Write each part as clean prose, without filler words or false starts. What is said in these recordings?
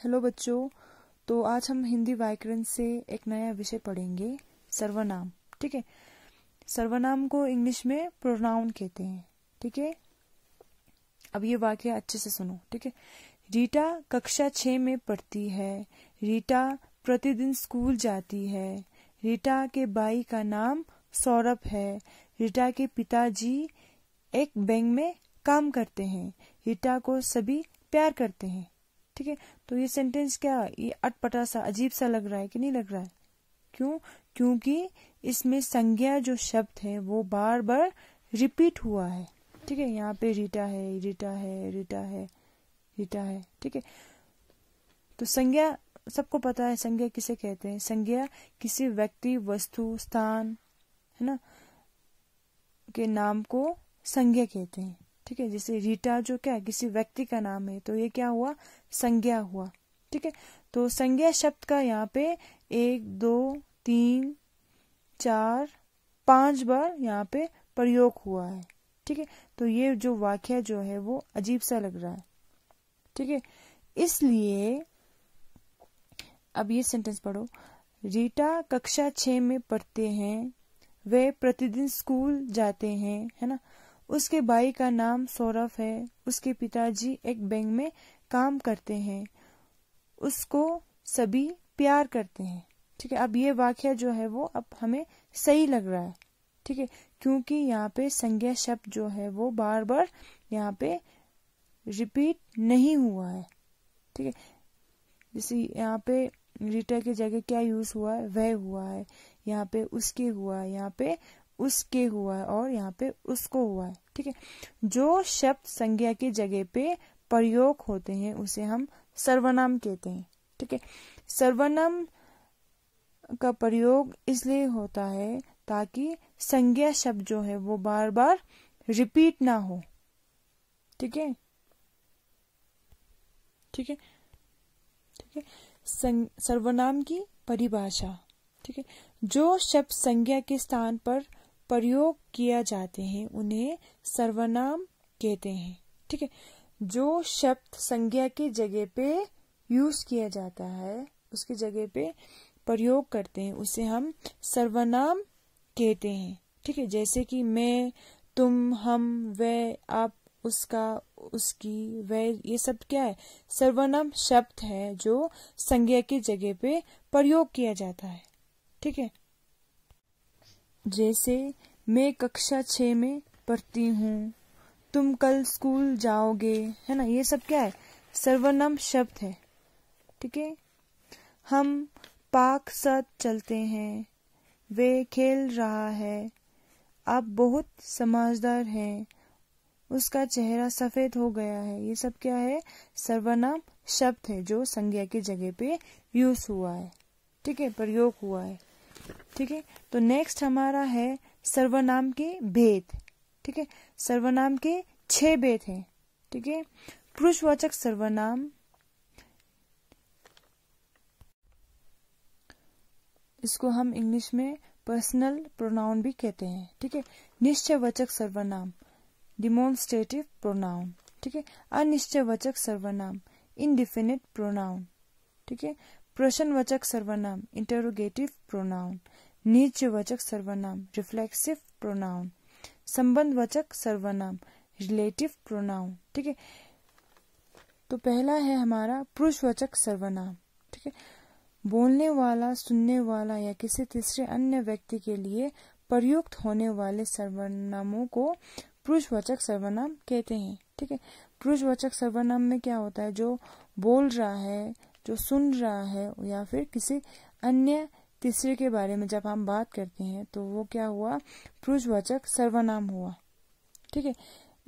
Hello बच्चों। तो आज हम हिंदी व्याकरण से एक नया विषय पढ़ेंगे, सर्वनाम। ठीक है, सर्वनाम को इंग्लिश में प्रोनाउन कहते हैं। ठीक है, अब ये वाक्य अच्छे से सुनो। ठीक है, रीटा कक्षा 6 में पढ़ती है। रीटा प्रतिदिन स्कूल जाती है। रीटा के भाई का नाम सौरभ है। रीटा के पिताजी एक बैंक में काम करते हैं। रीटा को सभी प्यार करते हैं। ठीक है, तो ये सेंटेंस क्या, ये अटपटा सा अजीब सा लग रहा है कि नहीं लग रहा है? क्यों? क्योंकि इसमें संज्ञा जो शब्द है वो बार बार रिपीट हुआ है। ठीक है, यहाँ पे रीटा है, रीटा है, रीटा है, रीटा है। ठीक है, तो संज्ञा सबको पता है, संज्ञा किसे कहते हैं? संज्ञा किसी व्यक्ति, वस्तु, स्थान, है ना, के नाम को संज्ञा कहते हैं। ठीक है, जैसे रीटा जो क्या किसी व्यक्ति का नाम है, तो ये क्या हुआ? संज्ञा हुआ। ठीक है, तो संज्ञा शब्द का यहाँ पे 1, 2, 3, 4, 5 बार यहाँ पे प्रयोग हुआ है। ठीक है, तो ये जो वाक्य जो है वो अजीब सा लग रहा है। ठीक है, इसलिए अब ये सेंटेंस पढ़ो। रीटा कक्षा 6 में पढ़ते हैं। वे प्रतिदिन स्कूल जाते हैं, है ना। उसके भाई का नाम सौरभ है। उसके पिताजी एक बैंक में काम करते हैं। उसको सभी प्यार करते हैं। ठीक है, अब ये वाक्य जो है वो अब हमें सही लग रहा है। ठीक है, क्योंकि यहाँ पे संज्ञा शब्द जो है वो बार बार यहाँ पे रिपीट नहीं हुआ है। ठीक है, जैसे यहाँ पे रीटा की जगह क्या यूज हुआ है? वह हुआ है। यहाँ पे उसके हुआ है, यहाँ पे उसके हुआ है, और यहाँ पे उसको हुआ है। ठीक है, जो शब्द संज्ञा की जगह पे प्रयोग होते हैं उसे हम सर्वनाम कहते हैं। ठीक है, सर्वनाम का प्रयोग इसलिए होता है ताकि संज्ञा शब्द जो है वो बार बार रिपीट ना हो। ठीक है, ठीक है, ठीक है। सर्वनाम की परिभाषा। ठीक है, जो शब्द संज्ञा के स्थान पर प्रयोग किया जाते हैं उन्हें सर्वनाम कहते हैं। ठीक है, जो शब्द संज्ञा की जगह पे यूज किया जाता है, उसकी जगह पे प्रयोग करते हैं, उसे हम सर्वनाम कहते हैं। ठीक है, जैसे कि मैं, तुम, हम, वह, आप, उसका, उसकी, वह, ये सब क्या है? सर्वनाम शब्द है जो संज्ञा की जगह पे प्रयोग किया जाता है। ठीक है, जैसे मैं कक्षा 6 में पढ़ती हूँ। तुम कल स्कूल जाओगे, है ना, ये सब क्या है? सर्वनाम शब्द है। ठीक है, हम पार्क साथ चलते हैं। वे खेल रहा है। आप बहुत समझदार हैं। उसका चेहरा सफेद हो गया है। ये सब क्या है? सर्वनाम शब्द है जो संज्ञा की जगह पे यूज हुआ है। ठीक है, प्रयोग हुआ है। ठीक है, तो नेक्स्ट हमारा है सर्वनाम के भेद। ठीक है, सर्वनाम के 6 भेद हैं। ठीक है, पुरुषवाचक सर्वनाम, इसको हम इंग्लिश में पर्सनल प्रोनाउन भी कहते हैं। ठीक है, निश्चयवाचक सर्वनाम, डिमोन्स्ट्रेटिव प्रोनाउन। ठीक है, अनिश्चयवाचक सर्वनाम, इंडिफिनिट प्रोनाउन। ठीक है, प्रश्नवाचक सर्वनाम, इंटरोगेटिव प्रोनाउन। निजवाचक सर्वनाम, रिफ्लेक्सिव प्रोनाउन। संबंधवाचक सर्वनाम, रिलेटिव प्रोनाउन। ठीक है, तो पहला है हमारा पुरुषवाचक सर्वनाम। ठीक है, बोलने वाला, सुनने वाला या किसी तीसरे अन्य व्यक्ति के लिए प्रयुक्त होने वाले सर्वनामों को पुरुषवाचक सर्वनाम कहते हैं। ठीक है, पुरुषवाचक सर्वनाम में क्या होता है? जो बोल रहा है, जो सुन रहा है, या फिर किसी अन्य तीसरे के बारे में जब हम बात करते हैं तो वो क्या हुआ? पुरुषवाचक सर्वनाम हुआ। ठीक है,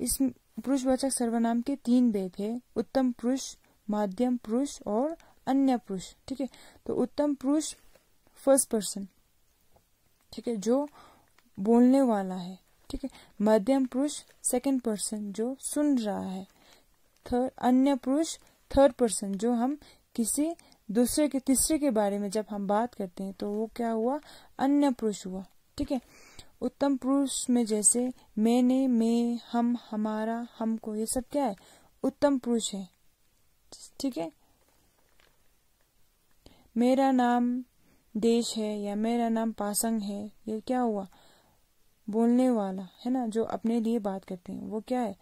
इस पुरुषवाचक सर्वनाम के 3 भेद है, उत्तम पुरुष, मध्यम पुरुष और अन्य पुरुष। ठीक है, तो उत्तम पुरुष फर्स्ट पर्सन, ठीक है, जो बोलने वाला है। ठीक है, मध्यम पुरुष सेकंड पर्सन जो सुन रहा है। अन्य पुरुष थर्ड पर्सन जो हम किसी दूसरे के, तीसरे के बारे में जब हम बात करते हैं तो वो क्या हुआ? अन्य पुरुष हुआ। ठीक है, उत्तम पुरुष में जैसे मैंने, मैं, हम, हमारा, हमको, ये सब क्या है? उत्तम पुरुष है। ठीक है, मेरा नाम देश है या मेरा नाम पासंग है, ये क्या हुआ? बोलने वाला है ना, जो अपने लिए बात करते हैं वो क्या है?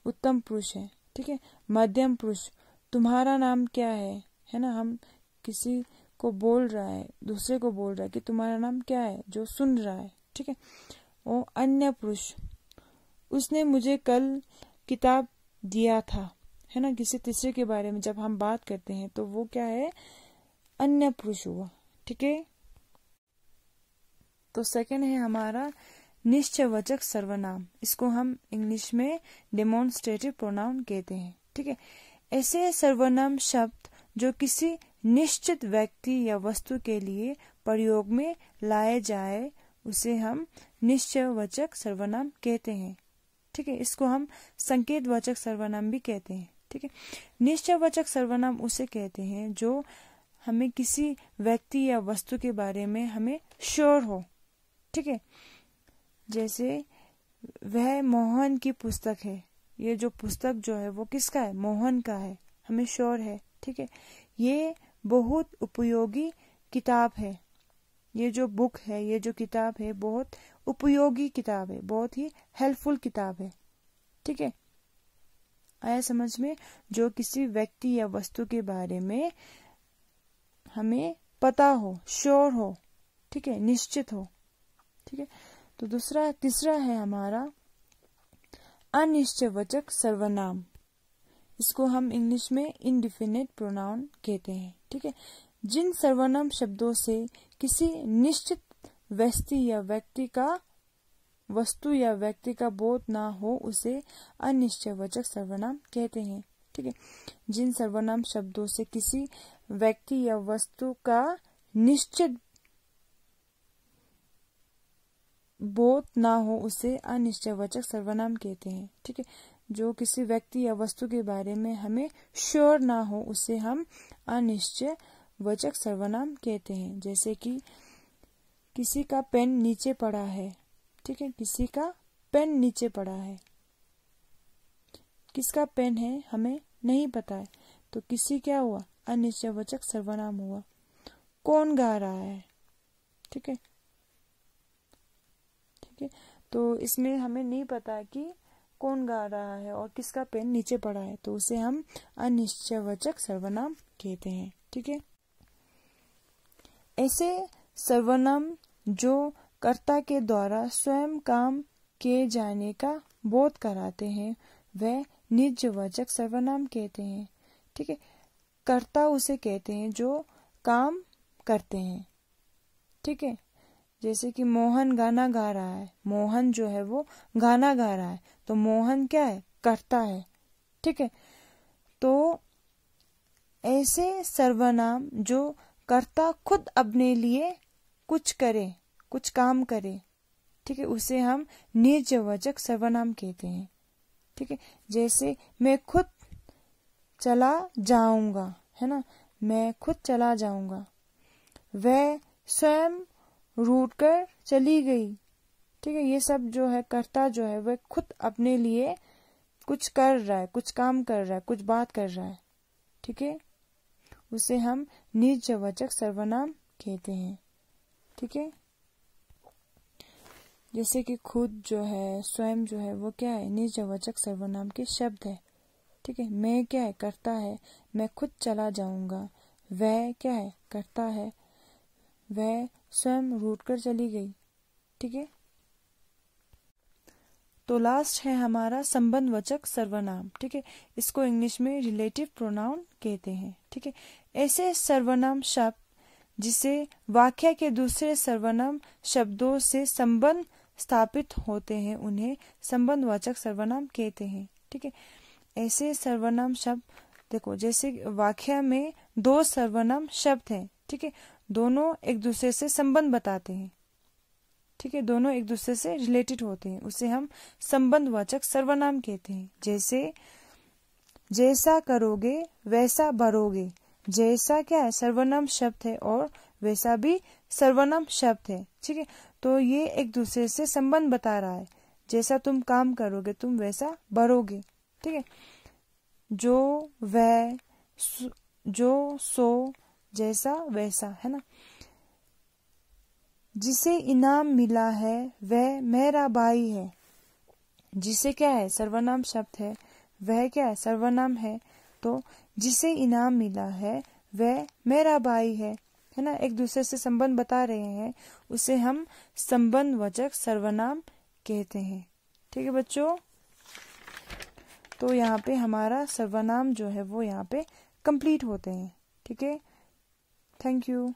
उत्तम पुरुष है। ठीक है। मध्यम पुरुष, तुम्हारा नाम क्या है ना, हम किसी को बोल रहा है, दूसरे को बोल रहा है कि तुम्हारा नाम क्या है, जो सुन रहा है। ठीक है। और अन्य पुरुष, उसने मुझे कल किताब दिया था, है ना, किसी तीसरे के बारे में जब हम बात करते हैं तो वो क्या है? अन्य पुरुष हुआ। ठीक है। तो सेकंड है हमारा निश्चयवाचक सर्वनाम, इसको हम इंग्लिश में डेमोन्स्ट्रेटिव प्रोनाउन कहते हैं। ठीक है। ऐसे सर्वनाम शब्द जो किसी निश्चित व्यक्ति या वस्तु के लिए प्रयोग में लाए जाए उसे हम निश्चयवाचक सर्वनाम कहते हैं। ठीक है। इसको हम संकेतवाचक सर्वनाम भी कहते हैं। ठीक है। निश्चयवाचक सर्वनाम उसे कहते हैं जो हमें किसी व्यक्ति या वस्तु के बारे में हमें श्योर हो। ठीक है। जैसे वह मोहन की पुस्तक है, ये जो पुस्तक जो है वो किसका है? मोहन का है, हमें श्योर है। ठीक है। ये बहुत उपयोगी किताब है, ये जो बुक है, ये जो किताब है बहुत उपयोगी किताब है, बहुत ही हेल्पफुल किताब है। ठीक है। आया समझ में? जो किसी व्यक्ति या वस्तु के बारे में हमें पता हो, श्योर हो। ठीक है। निश्चित हो। ठीक है। तो तीसरा है हमारा अनिश्चयवाचक सर्वनाम, इसको हम इंग्लिश में इंडिफिनिट प्रोनाउन कहते हैं। ठीक है। जिन सर्वनाम शब्दों से किसी निश्चित वस्तु या व्यक्ति का बोध ना हो उसे अनिश्चयवाचक सर्वनाम कहते हैं। ठीक है। जिन सर्वनाम शब्दों से किसी व्यक्ति या वस्तु का निश्चित बोध ना हो उसे अनिश्चयवाचक सर्वनाम कहते हैं। ठीक है। जो किसी व्यक्ति या वस्तु के बारे में हमें श्योर ना हो उसे हम अनिश्चयवाचक सर्वनाम कहते हैं। जैसे कि किसी का पेन नीचे पड़ा है। ठीक है। किसी का पेन नीचे पड़ा है, किसका पेन है हमें नहीं पता है, तो किसी क्या हुआ? अनिश्चयवाचक सर्वनाम हुआ। कौन गा रहा है? ठीक है। ठीक है। तो इसमें हमें नहीं पता कि कौन गा रहा है और किसका पेन नीचे पड़ा है, तो उसे हम अनिश्चयवाचक सर्वनाम कहते हैं। ठीक है। ऐसे सर्वनाम जो कर्ता के द्वारा स्वयं काम किए जाने का बोध कराते हैं वह निजवाचक सर्वनाम कहते हैं। ठीक है। कर्ता उसे कहते हैं जो काम करते हैं। ठीक है। जैसे कि मोहन गाना गा रहा है, मोहन जो है वो गाना गा रहा है, तो मोहन क्या है? कर्ता है। ठीक है। तो ऐसे सर्वनाम जो कर्ता खुद अपने लिए कुछ करे, कुछ काम करे, ठीक है, उसे हम निजवाचक सर्वनाम कहते हैं। ठीक है। जैसे मैं खुद चला जाऊंगा, है ना, मैं खुद चला जाऊंगा। वह स्वयं रूठ कर चली गई। ठीक है। ये सब जो है कर्ता जो है वह खुद अपने लिए कुछ कर रहा है, कुछ काम कर रहा है, कुछ बात कर रहा है। ठीक है। उसे हम निजवाचक सर्वनाम कहते हैं। ठीक है। जैसे कि खुद जो है, स्वयं जो है वो क्या है? निजवाचक सर्वनाम के शब्द है। ठीक है। मैं क्या है? कर्ता है, मैं खुद चला जाऊंगा। वह क्या है? कर्ता है, वह स्वयं रूठ कर चली गई। ठीक है। तो लास्ट है हमारा संबंधवाचक सर्वनाम। ठीक है। इसको इंग्लिश में रिलेटिव प्रोनाउन कहते हैं। ठीक है। ऐसे सर्वनाम शब्द जिसे वाक्य के दूसरे सर्वनाम शब्दों से संबंध स्थापित होते हैं उन्हें संबंधवाचक सर्वनाम कहते हैं। ठीक है। ऐसे सर्वनाम शब्द देखो, जैसे वाक्य में दो सर्वनाम शब्द हैं। ठीक है। दोनों एक दूसरे से संबंध बताते हैं। ठीक है। दोनों एक दूसरे से रिलेटेड होते हैं, उसे हम संबंधवाचक सर्वनाम कहते हैं। जैसे जैसा करोगे वैसा भरोगे। जैसा क्या है? सर्वनाम शब्द है और वैसा भी सर्वनाम शब्द है। ठीक है। तो ये एक दूसरे से संबंध बता रहा है। जैसा तुम काम करोगे तुम वैसा भरोगे। ठीक है। जो, वह, जो, सो, जैसा वैसा, है ना। जिसे इनाम मिला है वह मेरा भाई है। जिसे क्या है, सर्वनाम शब्द है, वह क्या है, सर्वनाम है। तो जिसे इनाम मिला है वह मेरा भाई है ना। एक दूसरे से संबंध बता रहे हैं, उसे हम संबंधवाचक सर्वनाम कहते हैं। ठीक है बच्चों, तो यहाँ पे हमारा सर्वनाम जो है वो यहाँ पे कंप्लीट होते हैं। ठीक है, थैंक यू।